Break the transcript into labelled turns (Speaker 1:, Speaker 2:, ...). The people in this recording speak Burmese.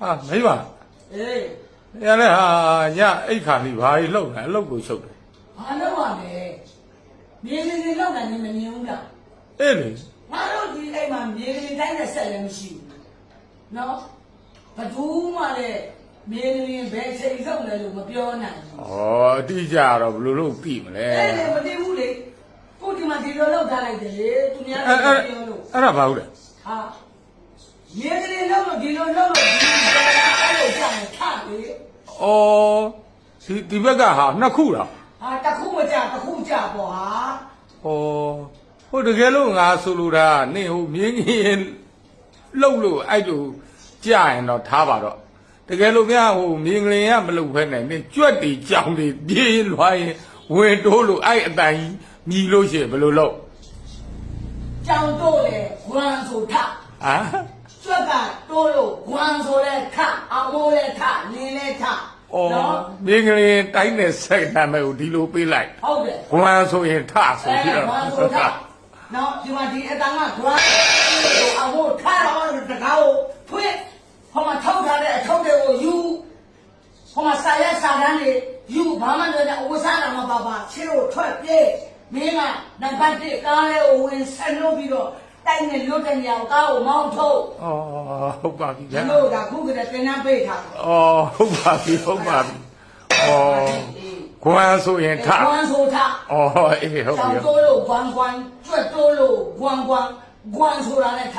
Speaker 1: ဟာမိမ
Speaker 2: အေး
Speaker 1: ရလဲဟာညအိတ်ခါလေးဘာကြီးလှုပ်လဲအလုပ်ကိုရှုပ်တယ်
Speaker 2: ဘာလုပ်ရလဲမြေကြီးတွေလောက်တာနေမမြင်ဘူးလား
Speaker 1: အေးလေ
Speaker 2: ငါတို့ဒီအိမ်မှာမြေကြီးတိုင်းနဲ့ဆက်လည်းမရှိဘူးနော်ဘသူမှလည်းမြေကြီးဘယ်ချိန်ဆုံးလဲလို့မပြောနိုင်ဘူး
Speaker 1: ဩအတိအကျတော့ဘယ်လိုလုပ်သိမလဲ
Speaker 2: အဲ့လေမသိဘူးလေကိုဒီမှာဒီလိုလောက်ထားလိုက်တယ်လေသူများလည်းပြောလို့
Speaker 1: အဲ့ဒါဘာဟုတ်လဲ
Speaker 2: ဟာမြေကြီးလောက်လို့ဒီလိုလောက်လို့ဒီအဲ့လိုကြာနေခါလေ
Speaker 1: ဒီဘက်ကဟာနှစ်ခုလား
Speaker 2: ဟာတစ်ခုမကြတစ်ခုကြပေါ့ဟာ
Speaker 1: ဟိုတကယ်လို့ငါဆိုလိုတာနင့်ဟိုမြင်းကြီးလှုပ်လို့အဲ့လိုကြာရင်တော့ထားပါတော့တကယ်လို့များဟိုမြင်းကလေးကမလှုပ်ဖဲနိုင်နင့်ကြွက်တီကြောင်တီပြေးလွှားရင်ဝင်တိုးလို့အဲ့အတိုင်မြည်လို့ရှိရင်ဘယ်လိုလုပ်
Speaker 2: ကြောင်တိုးလေဂွမ်ဆိုထကျွက်ကတိုးလို့ဂွမ်ဆိုလဲထအောင်မိုးလဲထလင်းလဲထ
Speaker 1: နော်မြင်းကလေးတိုင်းတဲ့စိတ်နာမည်ကိုဒီလိုပေးလိုက်
Speaker 2: ဟုတ်တယ်
Speaker 1: ဂွမ်ဆိုရင်ထဆိုပြီးတော့
Speaker 2: ဂွမ်ဆိုထနော်ဒီမှာဒီအတန်ကဂွမ်ဆိုအောင်မိုးထတော့တကားကိုဖွင့်ဟိုမှာထောက်ထားတဲ့အထုပ်တွေကိုယူဟိုမှာစာရက်စာတန်းတွေယူဘာမှမပြောတဲ့အဝစားတော်မှာပါချစ်လို့ထွက်ပြေးမင်းကနံပါတ်1ကားလေးကိုဝင်ဆက်လို့ပြီးတော့တိုက်နေလွတ်တဲ့နေရာကိုကားကိုမောင်းထုတ်
Speaker 1: ဟုတ်ပါပြီဗျာ
Speaker 2: လို့ဒါခုကတည်းကတင်နှမ်းပေးထား
Speaker 1: ဟုတ်ပါပြီဂွမ်ဆိုရင်ထ
Speaker 2: ဂွမ်ဆိုထ
Speaker 1: အေးဟုတ်ပြီ
Speaker 2: တောင်းတိုးလို့ဂွမ်ကျွတ်တိုးလို့ဂွမ်ဆိုတာလည်းထ